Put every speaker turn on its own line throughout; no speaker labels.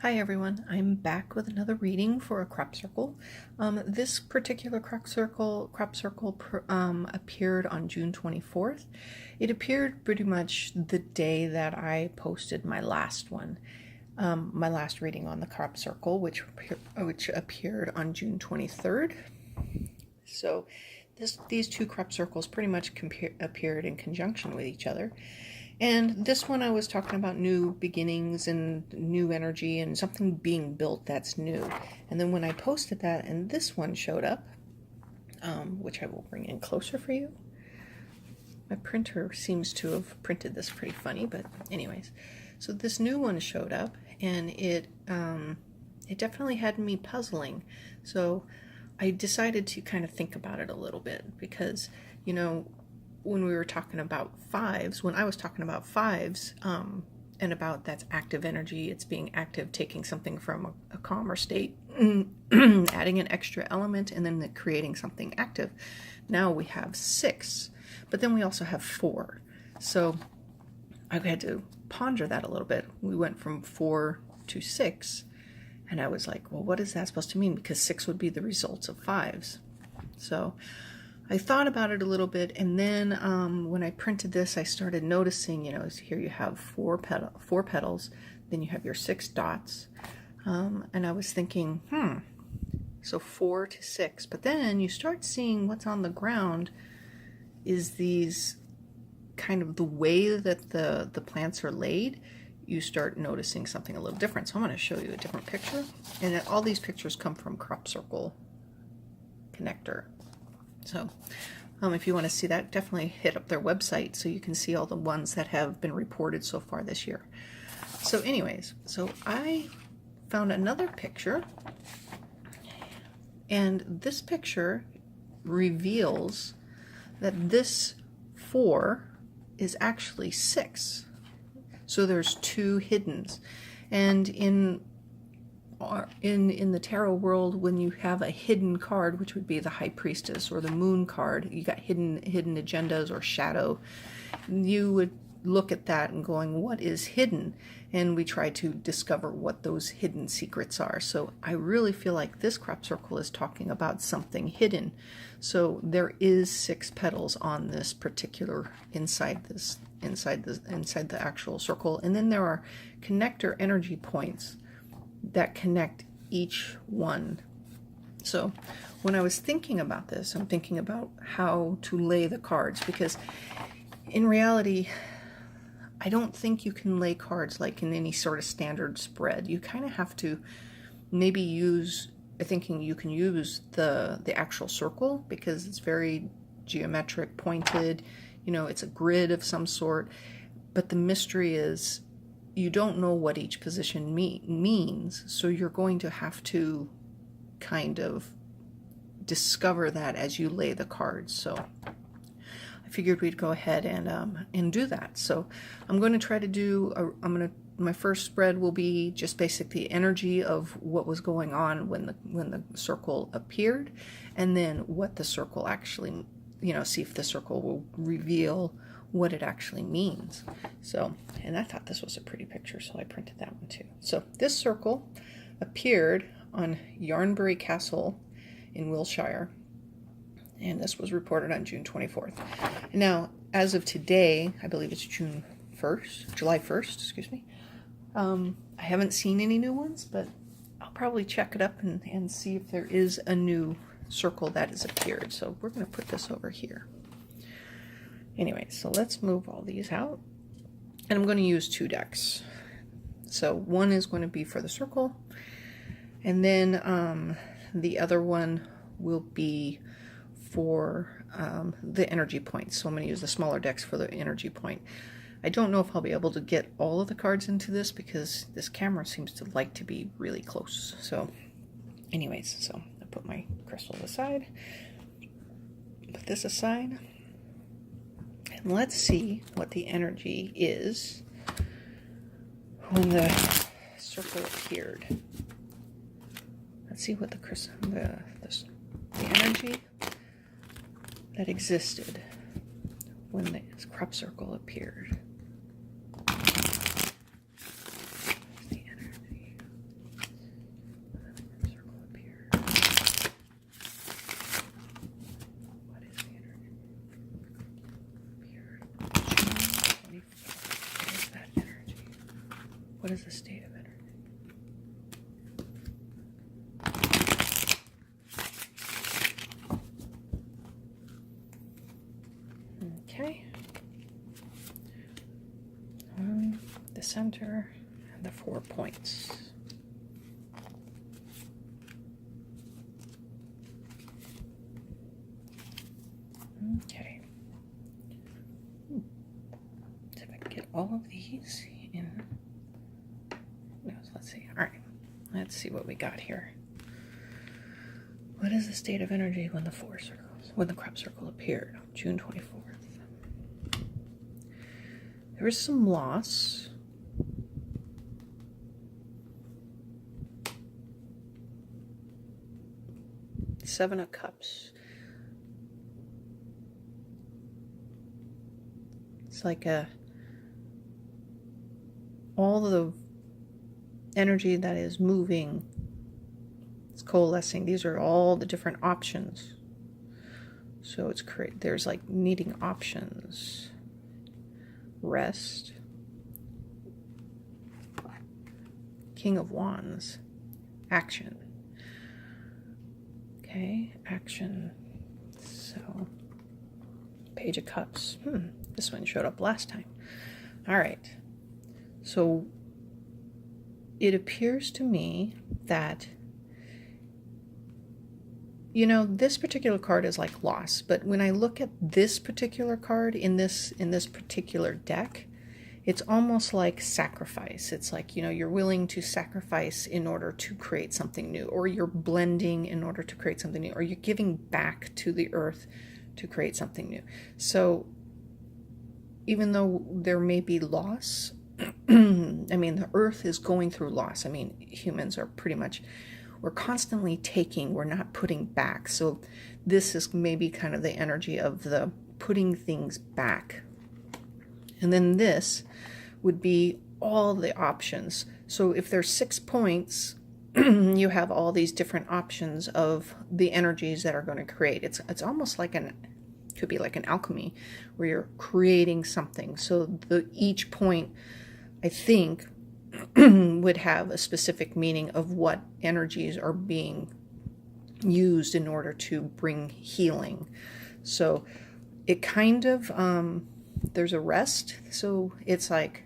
Hi everyone, I'm back with another reading for a crop circle. This particular crop circle appeared on June 24th. It appeared pretty much the day that I posted my last one, my last reading on the crop circle, which appeared on June 23rd. So these two crop circles pretty much appeared in conjunction with each other. And this one I was talking about new beginnings and new energy and something being built that's new. And then when I posted that and this one showed up, which I will bring in closer for you. My printer seems to have printed this pretty funny, but anyways. So this new one showed up and it definitely had me puzzling. So I decided to kind of think about it a little bit because, you know, when we were talking about fives, when I was talking about fives, and about that's active energy, it's being active, taking something from a calmer state, adding an extra element, and then creating something active. Now we have 6, but then we also have 4. So I had to ponder that a little bit. We went from 4 to 6, and I was like, well, what is that supposed to mean? Because 6 would be the results of 5s. So I thought about it a little bit, and then when I printed this, I started noticing, you know, here you have 4 petals, then you have your 6 dots, and I was thinking, so 4 to 6, but then you start seeing what's on the ground is these kind of the way that the plants are laid. You start noticing something a little different. So I'm going to show you a different picture, and all these pictures come from Crop Circle Connector. So if you want to see that, definitely hit up their website so you can see all the ones that have been reported so far this year. So anyways, so I found another picture, and this picture reveals that this 4 is actually 6. So there's 2 hiddens. And in the tarot world, when you have a hidden card, which would be the High Priestess or the Moon card, you got hidden agendas or shadow, you would look at that and going, what is hidden? And we try to discover what those hidden secrets are. So I really feel like this crop circle is talking about something hidden. So there is 6 petals on this particular inside the actual circle, and then there are connector energy points that connect each one. So when I was thinking about this, I'm thinking about how to lay the cards, because in reality, I don't think you can lay cards like in any sort of standard spread. You kind of have to maybe use, I'm thinking you can use the actual circle because it's very geometric, pointed, you know, it's a grid of some sort, but the mystery is you don't know what each position means, so you're going to have to kind of discover that as you lay the cards. So I figured we'd go ahead and do that. So I'm going to try to do my first spread will be just basically the energy of what was going on when the circle appeared, and then what the circle actually, you know, see if the circle will reveal what it actually means. So, and I thought this was a pretty picture, so I printed that one too. So this circle appeared on Yarnbury Castle in Wiltshire, and this was reported on June 24th. Now, as of today, I believe it's July 1st, excuse me. I haven't seen any new ones, but I'll probably check it up and see if there is a new circle that has appeared. So we're going to put this over here. Anyway, so let's move all these out. And I'm going to use 2 decks. So one is going to be for the circle, and then the other one will be for the energy points. So I'm going to use the smaller decks for the energy point. I don't know if I'll be able to get all of the cards into this because this camera seems to like to be really close. So anyways, so I put my crystals aside, put this aside, and let's see what the energy is when the circle appeared. Let's see what the energy that existed when the crop circle appeared. The energy. What is the state of energy? Okay. The center and the 4 points. Okay. So if I can get all of these in. No, let's see. All right. Let's see what we got here. What is the state of energy when the crop circle appeared on June 24th? There was some loss. Seven of Cups. It's like all the energy that is moving, it's coalescing. These are all the different options. So there's like needing options. Rest. King of Wands. Action. Okay, action. So, Page of Cups. This one showed up last time. All right. So, it appears to me that, this particular card is like loss. But when I look at this particular card in this particular deck, it's almost like sacrifice. It's like, you're willing to sacrifice in order to create something new, or you're blending in order to create something new, or you're giving back to the earth to create something new. So even though there may be loss, the earth is going through loss. Humans are we're constantly taking, we're not putting back. So this is maybe kind of the energy of the putting things back. And then this would be all the options. So if there's 6 points, you have all these different options of the energies that are going to create. It's almost like could be like an alchemy where you're creating something. So each point, I think, would have a specific meaning of what energies are being used in order to bring healing. So it kind of, there's a rest. So it's like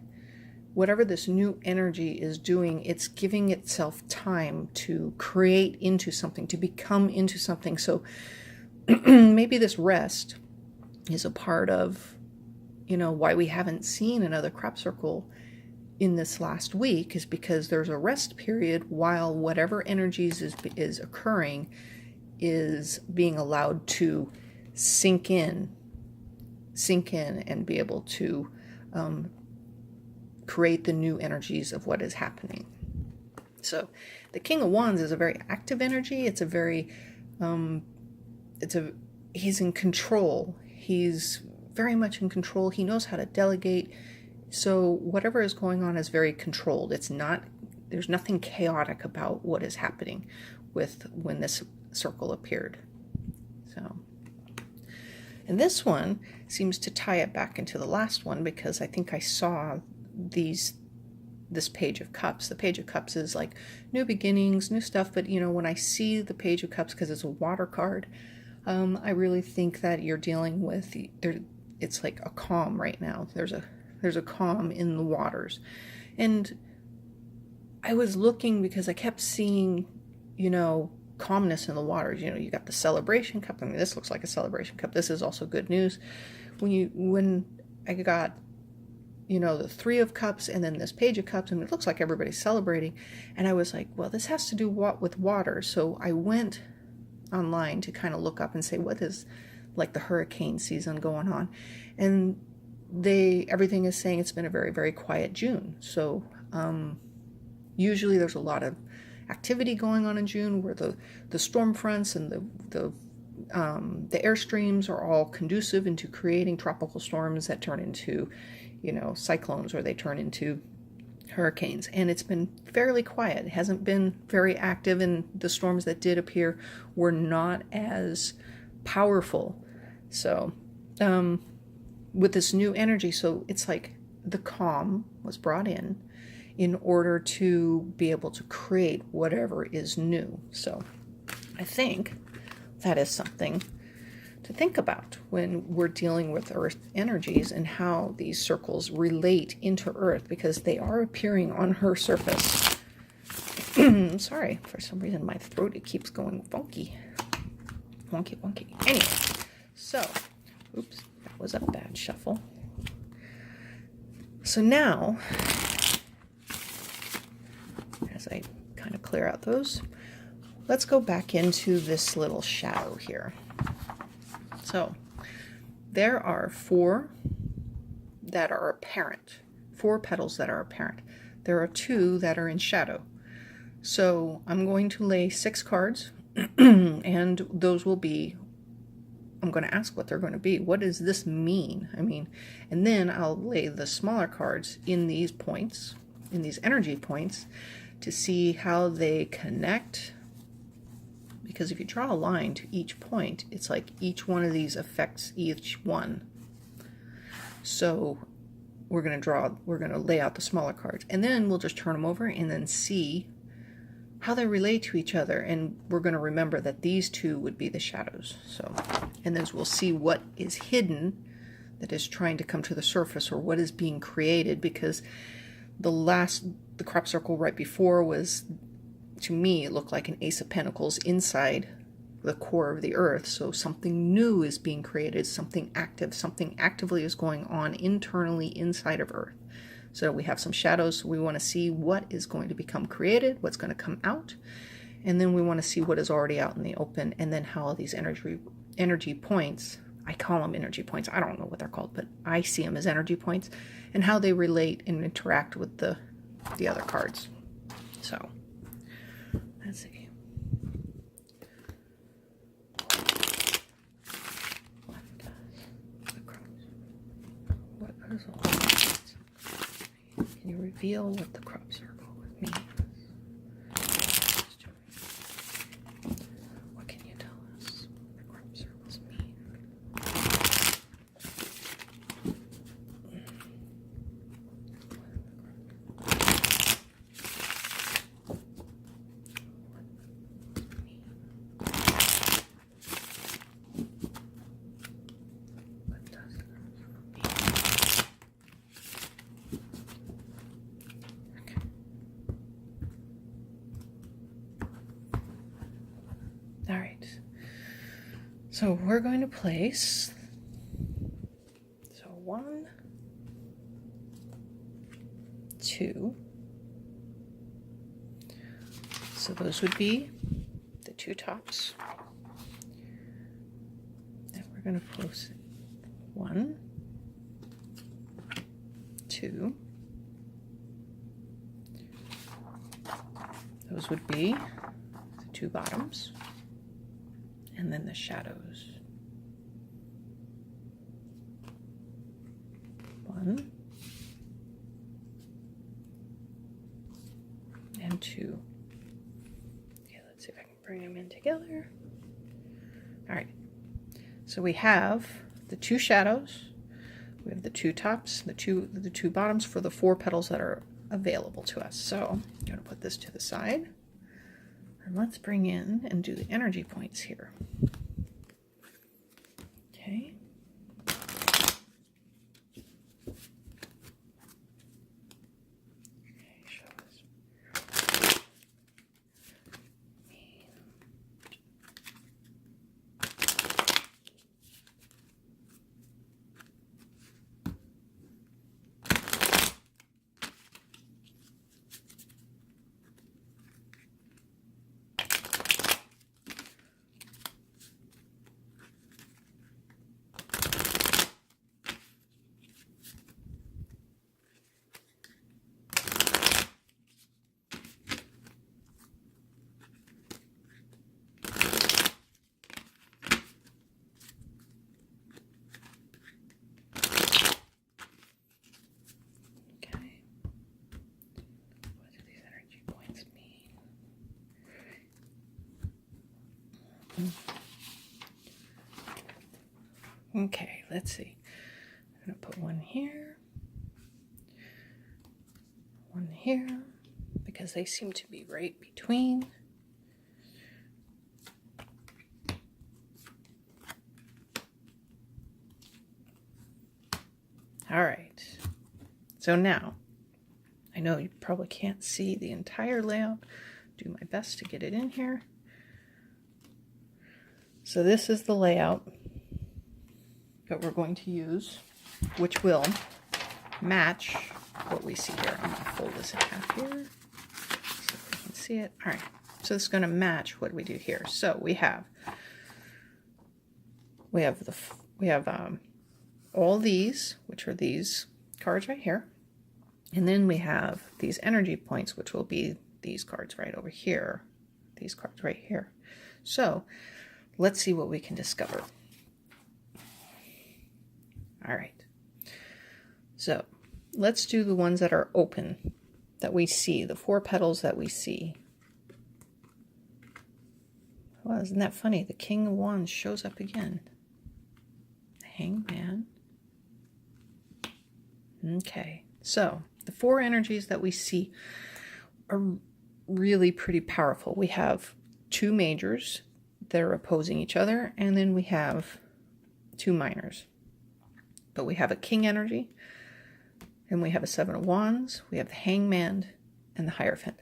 whatever this new energy is doing, it's giving itself time to create into something, to become into something. So maybe this rest is a part of, why we haven't seen another crop circle in this last week, is because there's a rest period while whatever energies is occurring is being allowed to sink in and be able to create the new energies of what is happening. So the King of Wands is a very active energy. It's a very, he's in control. He's very much in control. He knows how to delegate. So whatever is going on is very controlled. There's nothing chaotic about what is happening when this circle appeared. So, and this one seems to tie it back into the last one, because I think I saw this Page of Cups. The Page of Cups is like new beginnings, new stuff. But when I see the Page of Cups, because it's a water card, I really think that you're dealing with it's like a calm right now. There's a calm in the waters. And I was looking because I kept seeing, calmness in the waters. You got the Celebration Cup. This looks like a Celebration Cup. This is also good news. When I got, the Three of Cups and then this Page of Cups, and it looks like everybody's celebrating. And I was like, well, this has to do with water. So I went online to kind of look up and say, what is like the hurricane season going on? And everything is saying it's been a very, very quiet June. So usually there's a lot of activity going on in June, where the storm fronts and the airstreams are all conducive into creating tropical storms that turn into, cyclones, or they turn into hurricanes. And it's been fairly quiet. It hasn't been very active, and the storms that did appear were not as powerful. So with this new energy, so it's like the calm was brought in, in order to be able to create whatever is new. So I think that is something to think about when we're dealing with Earth energies and how these circles relate into Earth, because they are appearing on her surface. Sorry, for some reason my throat, it keeps going funky. Wonky, wonky. Anyway, so, oops, that was a bad shuffle. So now, as I kind of clear out those, let's go back into this little shadow here. So there are 4 that are apparent, 4 petals that are apparent. There are 2 that are in shadow. So I'm going to lay 6 cards, and those will be, I'm going to ask what they're going to be. What does this mean? I mean, and then I'll lay the smaller cards in these points, in these energy points, to see how they connect. Because if you draw a line to each point, it's like each one of these affects each one. So we're going to lay out the smaller cards, and then we'll just turn them over and then see how they relate to each other. And we're going to remember that these 2 would be the shadows. So, and then we'll see what is hidden that is trying to come to the surface, or what is being created, because the crop circle right before was, to me, it looked like an Ace of Pentacles inside the core of the Earth. So something new is being created, something active, something actively is going on internally inside of Earth. So we have some shadows. So we want to see what is going to become created, what's going to come out. And then we want to see what is already out in the open, and then how these energy points, I call them energy points, I don't know what they're called, but I see them as energy points, and how they relate and interact with the other cards. So let's see. What is all this? Can you reveal what the crop circle means? What can you tell us what the crop circles mean? All right, so we're going to place, so 1, 2, so those would be the 2 tops. Then we're going to place 1, 2, those would be the 2 bottoms. And then the shadows. 1 and 2. Okay, let's see if I can bring them in together. All right. So we have the 2 shadows. We have the 2 tops, the two bottoms for the 4 petals that are available to us. So I'm going to put this to the side. And let's bring in and do the energy points here. Okay. Show this. Okay, let's see. I'm going to put 1 here, 1 one here because they seem to be right between. All right, so now, I know you probably can't see the entire layout. Do my best to get it in here. So this is the layout that we're going to use, which will match what we see here. I'm going to fold this in half here so we can see it. All right, so this is going to match what we do here. So we have all these, which are these cards right here. And then we have these energy points, which will be these cards right over here, these cards right here. So let's see what we can discover. All right. So let's do the ones that are open, that we see, the 4 petals that we see. Well, isn't that funny? The King of Wands shows up again. The Hangman. Okay, so the 4 energies that we see are really pretty powerful. We have 2 majors that are opposing each other, and then we have 2 minors. But we have a King energy, and we have a 7 of Wands, we have the Hangman, and the Hierophant.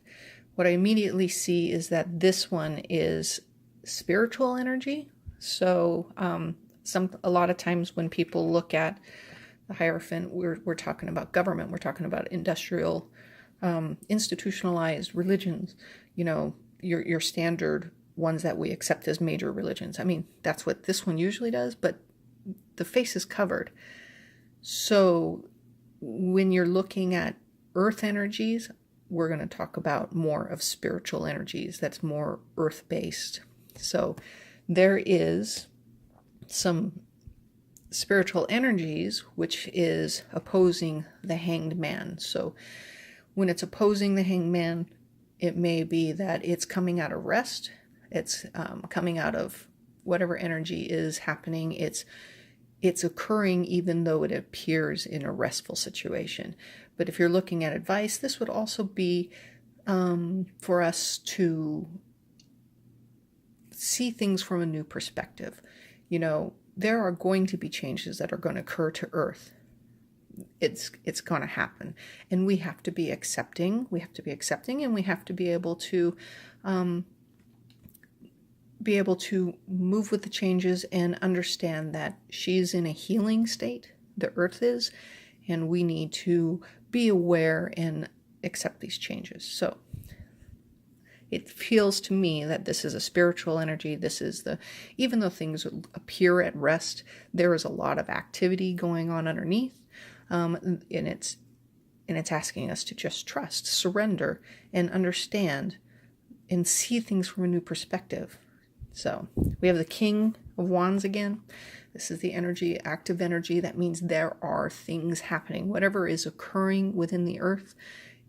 What I immediately see is that this one is spiritual energy. So a lot of times when people look at the Hierophant, we're talking about government, we're talking about industrial, institutionalized religions, you know, your standard ones that we accept as major religions. I mean, that's what this one usually does, but the face is covered. So when you're looking at earth energies, we're going to talk about more of spiritual energies that's more earth-based. So there is some spiritual energies which is opposing the Hanged Man. So when it's opposing the Hanged Man, it may be that it's coming out of rest, it's coming out of whatever energy is happening, it's occurring even though it appears in a restful situation. But if you're looking at advice, this would also be for us to see things from a new perspective. You know, there are going to be changes that are going to occur to Earth. It's going to happen, and we have to be accepting. We have to be accepting, and we have to be able to move with the changes and understand that she's in a healing state. The Earth is, and we need to be aware and accept these changes. So it feels to me that this is a spiritual energy. This is even though things appear at rest, there is a lot of activity going on underneath. And it's asking us to just trust, surrender, and understand and see things from a new perspective. So we have the King of Wands again. This is the energy, active energy. That means there are things happening. Whatever is occurring within the earth,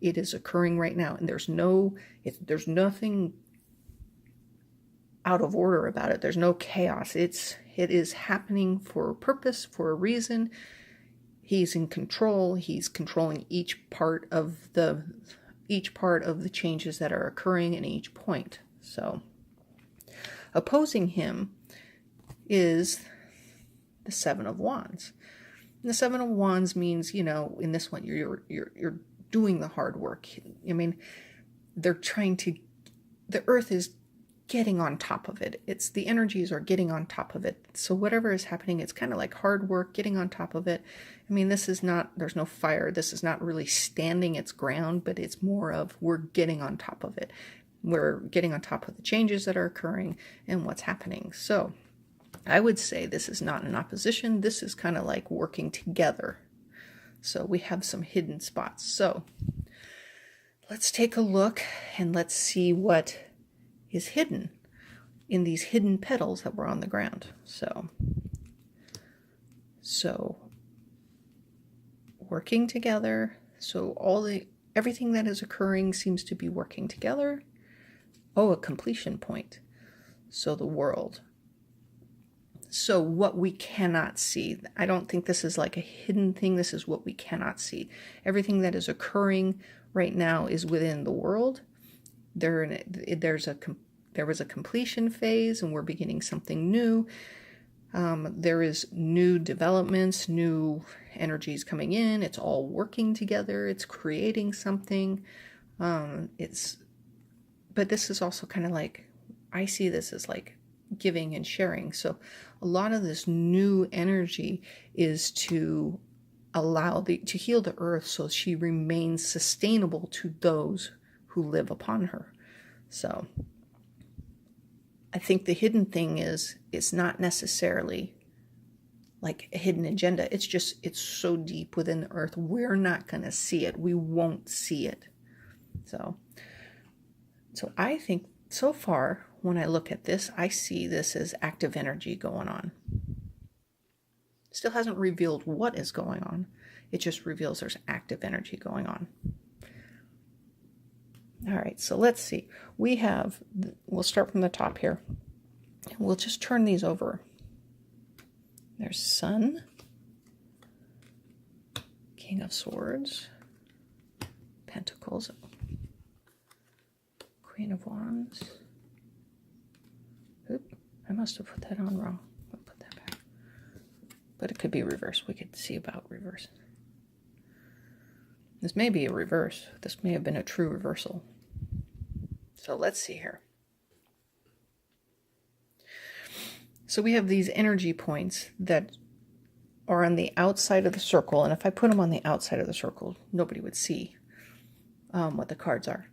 it is occurring right now. And there's nothing out of order about it. There's no chaos. It is happening for a purpose, for a reason. He's in control. He's controlling each part of the changes that are occurring in each point. So opposing him is the 7 of Wands. And the 7 of Wands means, you know, in this one, you're doing the hard work. I mean, the earth is getting on top of it. The energies are getting on top of it. So whatever is happening, it's kind of like hard work, getting on top of it. I mean, there's no fire. This is not really standing its ground, but it's more of we're getting on top of it. We're getting on top of the changes that are occurring and what's happening. So I would say this is not an opposition. This is kind of like working together. So we have some hidden spots. So let's take a look and let's see what is hidden in these hidden petals that were on the ground. So working together. So everything that is occurring seems to be working together. Oh, a completion point. So the world. So what we cannot see. I don't think this is like a hidden thing. This is what we cannot see. Everything that is occurring right now is within the world. There was a completion phase, and we're beginning something new. There is new developments, new energies coming in. It's all working together. It's creating something. But this is also kind of like, I see this as like giving and sharing. So a lot of this new energy is to to heal the earth so she remains sustainable to those who live upon her. So I think the hidden thing is, it's not necessarily like a hidden agenda. It's just, it's so deep within the earth. We're not going to see it. We won't see it. So I think so far, when I look at this, I see this as active energy going on. Still hasn't revealed what is going on. It just reveals there's active energy going on. All right, so let's see. We'll start from the top here. We'll just turn these over. There's Sun, King of Swords, Pentacles, Queen of Wands. Oop, I must have put that on wrong. I'll put that back. But it could be reversed. We could see about reverse. This may be a reverse. This may have been a true reversal. So let's see here. So we have these energy points that are on the outside of the circle. And if I put them on the outside of the circle, nobody would see what the cards are.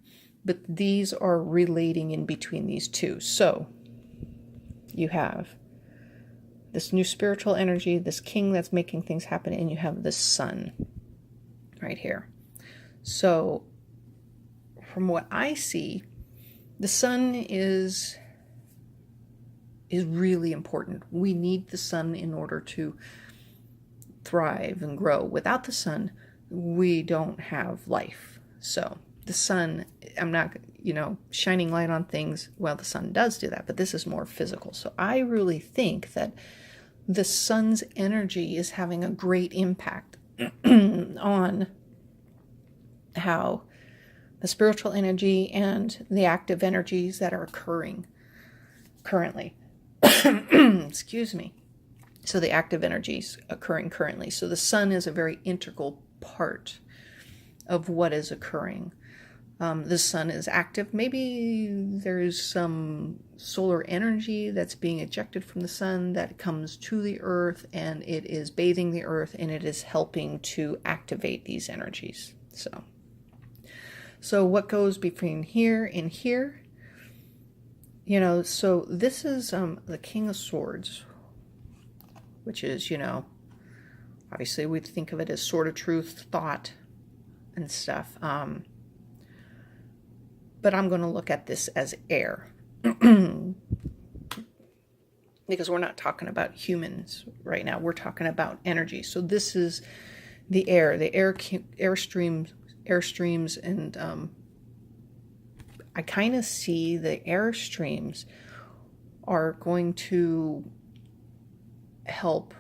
But these are relating in between these two. So you have this new spiritual energy, this king that's making things happen, and you have the sun right here. So from what I see, the sun is really important. We need the sun in order to thrive and grow. Without the sun, we don't have life. So the sun, I'm not, shining light on things. Well, the sun does do that, but this is more physical. So I really think that the sun's energy is having a great impact on how the spiritual energy and the active energies that are occurring currently. Excuse me. So the active energies occurring currently. So the sun is a very integral part of what is occurring. The sun is active. Maybe there's some solar energy that's being ejected from the sun that comes to the earth, and it is bathing the earth, and it is helping to activate these energies. So what goes between here and here? So this is the King of Swords, which is, obviously we think of it as sword of truth, thought, and stuff. But I'm going to look at this as air. Because we're not talking about humans right now. We're talking about energy. So this is the air streams, and I kind of see the air streams are going to help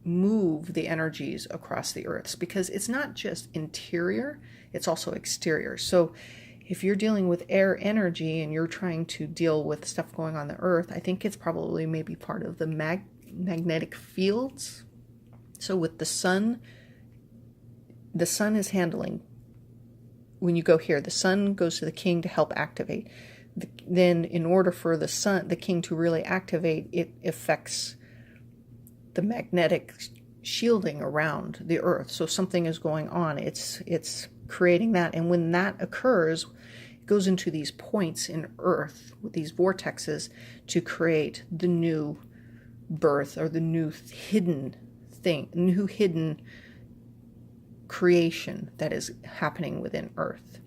move the energies across the earth, because it's not just interior, it's also exterior. So if you're dealing with air energy and you're trying to deal with stuff going on the earth, I think it's probably maybe part of the magnetic fields. So with the sun is handling, when you go here, the sun goes to the king to help activate. Then in order for the king to really activate, it affects the magnetic shielding around the earth. So something is going on. It's creating that. And when that occurs, it goes into these points in earth with these vortexes to create the new birth, or the new hidden thing, new hidden creation that is happening within earth.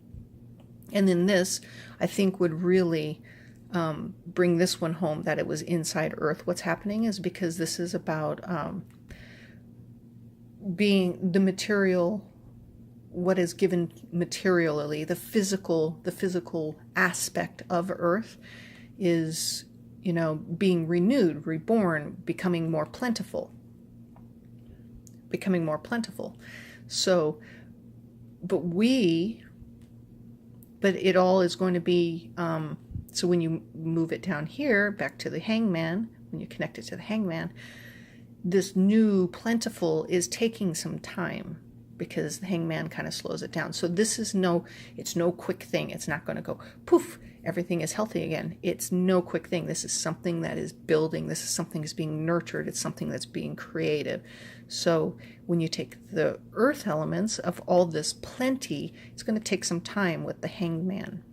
And then this, I think, would really bring this one home, that it was inside earth. What's happening is because this is about being the material, what is given materially, the physical aspect of earth is, being renewed, reborn, becoming more plentiful. So but it all is going to be, so when you move it down here, back to the hangman, when you connect it to the hangman, this new plentiful is taking some time because the hangman kind of slows it down. So this is it's no quick thing. It's not going to go poof, everything is healthy again. It's no quick thing. This is something that is building. This is something that's being nurtured. It's something that's being created. So when you take the earth elements of all this plenty, it's going to take some time with the hangman.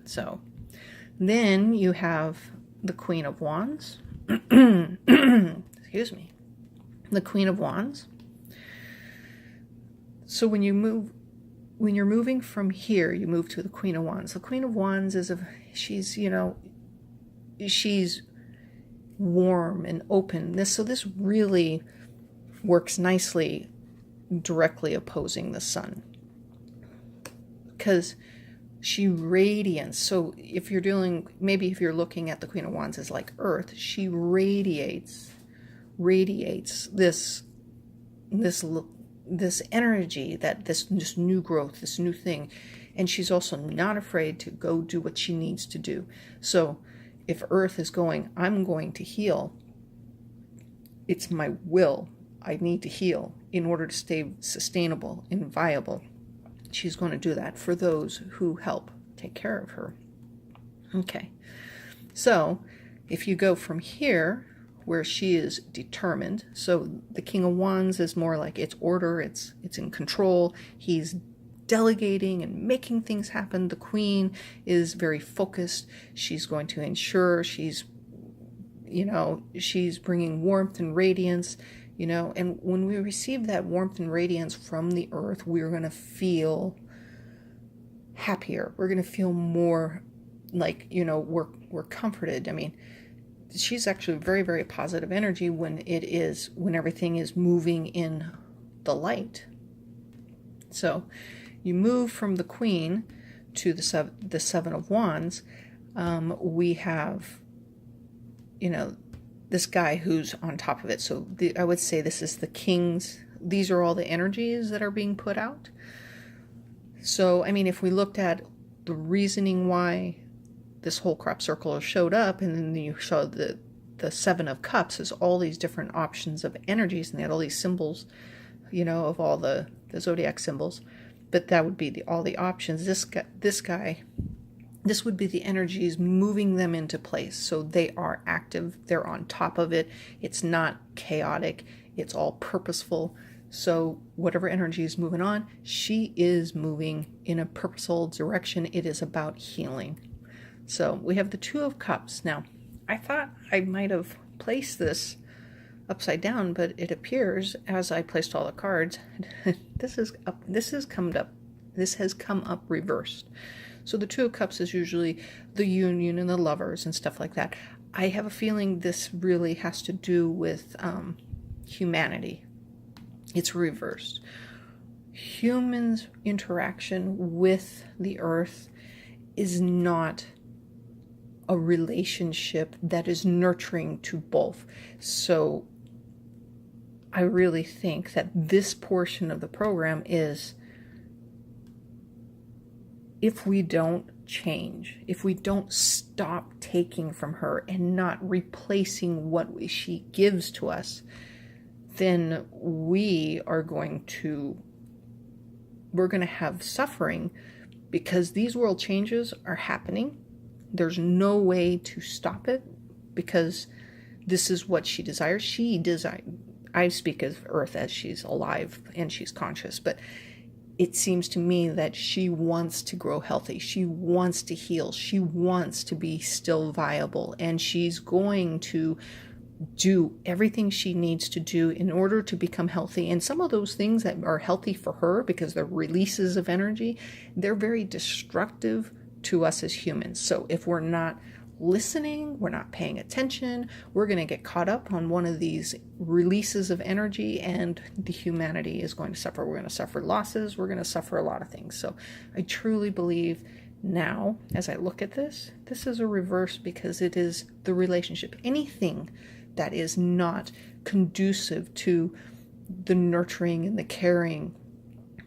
So then you have the Queen of Wands. Excuse me. The Queen of Wands. So when you're moving from here, you move to the Queen of Wands. The Queen of Wands she's warm and open. So this really works nicely directly opposing the sun, because she radiates. So if you're looking at the Queen of Wands as like earth, she radiates this energy, that this new growth, this new thing. And she's also not afraid to go do what she needs to do. So if earth is going, I'm going to heal, it's my will. I need to heal in order to stay sustainable and viable. She's going to do that for those who help take care of her. Okay. So if you go from here, where she is determined, so the King of Wands is more like it's order, it's in control. He's delegating and making things happen. The Queen is very focused. She's going to ensure she's bringing warmth and radiance, and when we receive that warmth and radiance from the earth, we're going to feel happier. We're going to feel more like, we're comforted. I mean, she's actually very, very positive energy when everything is moving in the light. So you move from the Queen to the Seven of Wands. We have, this guy who's on top of it. So I would say this is the King's. These are all the energies that are being put out. So, I mean, if we looked at the reasoning why this whole crop circle showed up, and then you show the Seven of Cups is all these different options of energies, and they had all these symbols, of all the zodiac symbols. But that would be all the options. This guy, this would be the energies moving them into place. So they are active. They're on top of it. It's not chaotic. It's all purposeful. So whatever energy is moving on, she is moving in a purposeful direction. It is about healing. So we have the Two of Cups. Now, I thought I might have placed this upside down, but it appears as I placed all the cards, this has come up reversed. So the Two of Cups is usually the union and the lovers and stuff like that. I have a feeling this really has to do with humanity. It's reversed. Humans' interaction with the earth is not a relationship that is nurturing to both. So I really think that this portion of the program is, if we don't change, if we don't stop taking from her and not replacing what she gives to us, then we're going to have suffering, because these world changes are happening. There's no way to stop it, because this is what she desires. I speak of Earth as she's alive and she's conscious, but it seems to me that she wants to grow healthy. She wants to heal. She wants to be still viable, and she's going to do everything she needs to do in order to become healthy. And some of those things that are healthy for her, because they're releases of energy, they're very destructive to us as humans. So if we're not listening, we're not paying attention, we're going to get caught up on one of these releases of energy, and the humanity is going to suffer. We're going to suffer losses. We're going to suffer a lot of things. So I truly believe now, as I look at this is a reverse, because it is the relationship. Anything that is not conducive to the nurturing and the caring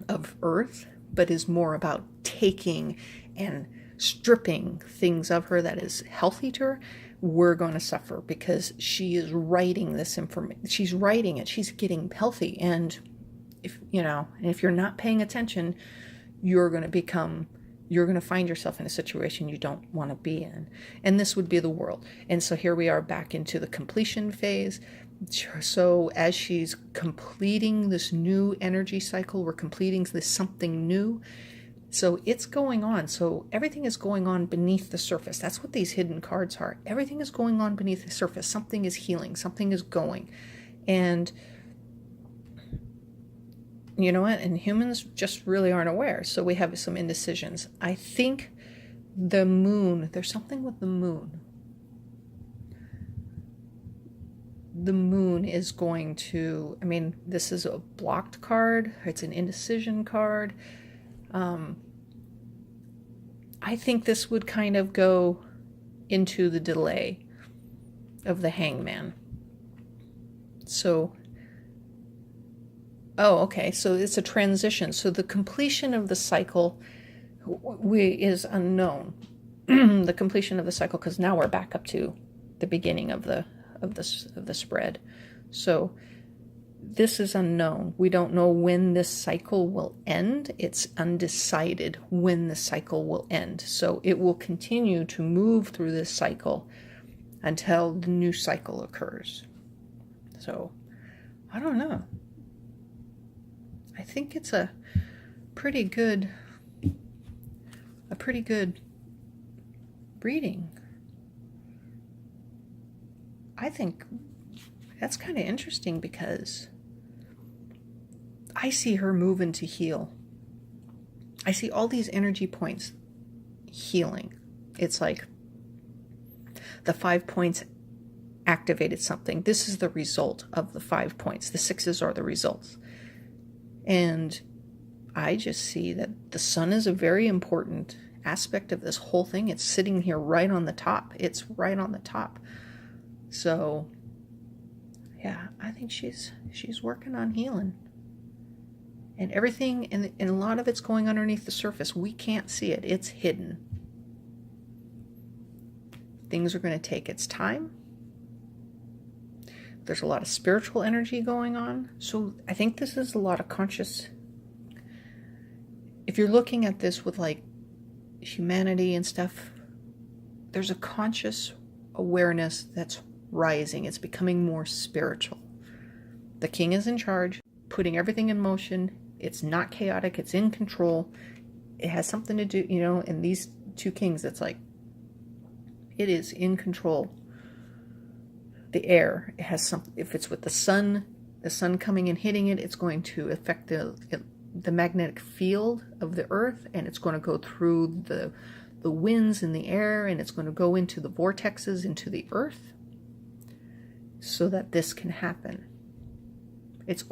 of Earth, but is more about taking and stripping things of her that is healthy to her, we're going to suffer, because she is writing this information. She's writing it. She's getting healthy. And if you're not paying attention, you're going to find yourself in a situation you don't want to be in. And this would be the world. And so here we are back into the completion phase. So as she's completing this new energy cycle, we're completing this something new. So it's going on. So everything is going on beneath the surface. That's what these hidden cards are. Everything is going on beneath the surface. Something is healing. Something is going. And you know what? And humans just really aren't aware. So we have some indecisions. I think the moon, there's something with the moon. The moon is going to, this is a blocked card. It's an indecision card. I think this would kind of go into the delay of the Hangman. So, okay. So it's a transition. So the completion of the cycle is unknown. The completion of the cycle, because now we're back up to the beginning of the spread. So this is unknown. We don't know when this cycle will end. It's undecided when the cycle will end. So it will continue to move through this cycle until the new cycle occurs. So I don't know. I think it's a pretty good reading. I think that's kind of interesting, because I see her moving to heal. I see all these energy points healing. It's like the 5 points activated something. This is the result of the 5 points. The 6s are the results. And I just see that the sun is a very important aspect of this whole thing. It's sitting here right on the top. It's right on the top. So, yeah, I think she's working on healing. And everything, and a lot of it's going underneath the surface. We can't see it. It's hidden. Things are going to take its time. There's a lot of spiritual energy going on. So I think this is a lot of conscious. If you're looking at this with like humanity and stuff, there's a conscious awareness that's rising. It's becoming more spiritual. The king is in charge, putting everything in motion. It's not chaotic. It's in control. It has something to do, in these two kings, it's like, it is in control. The air, it has some, if it's with the sun coming and hitting it, it's going to affect the magnetic field of the earth, and it's going to go through the winds in the air, and it's going to go into the vortexes into the earth, so that this can happen. It's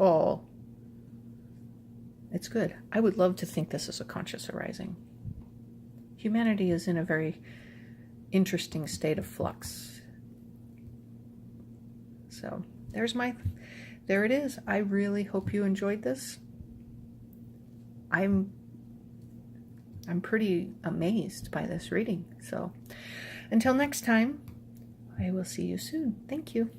good. I would love to think this is a conscious arising. Humanity is in a very interesting state of flux. So there it is. I really hope you enjoyed this. I'm pretty amazed by this reading. So until next time, I will see you soon. Thank you.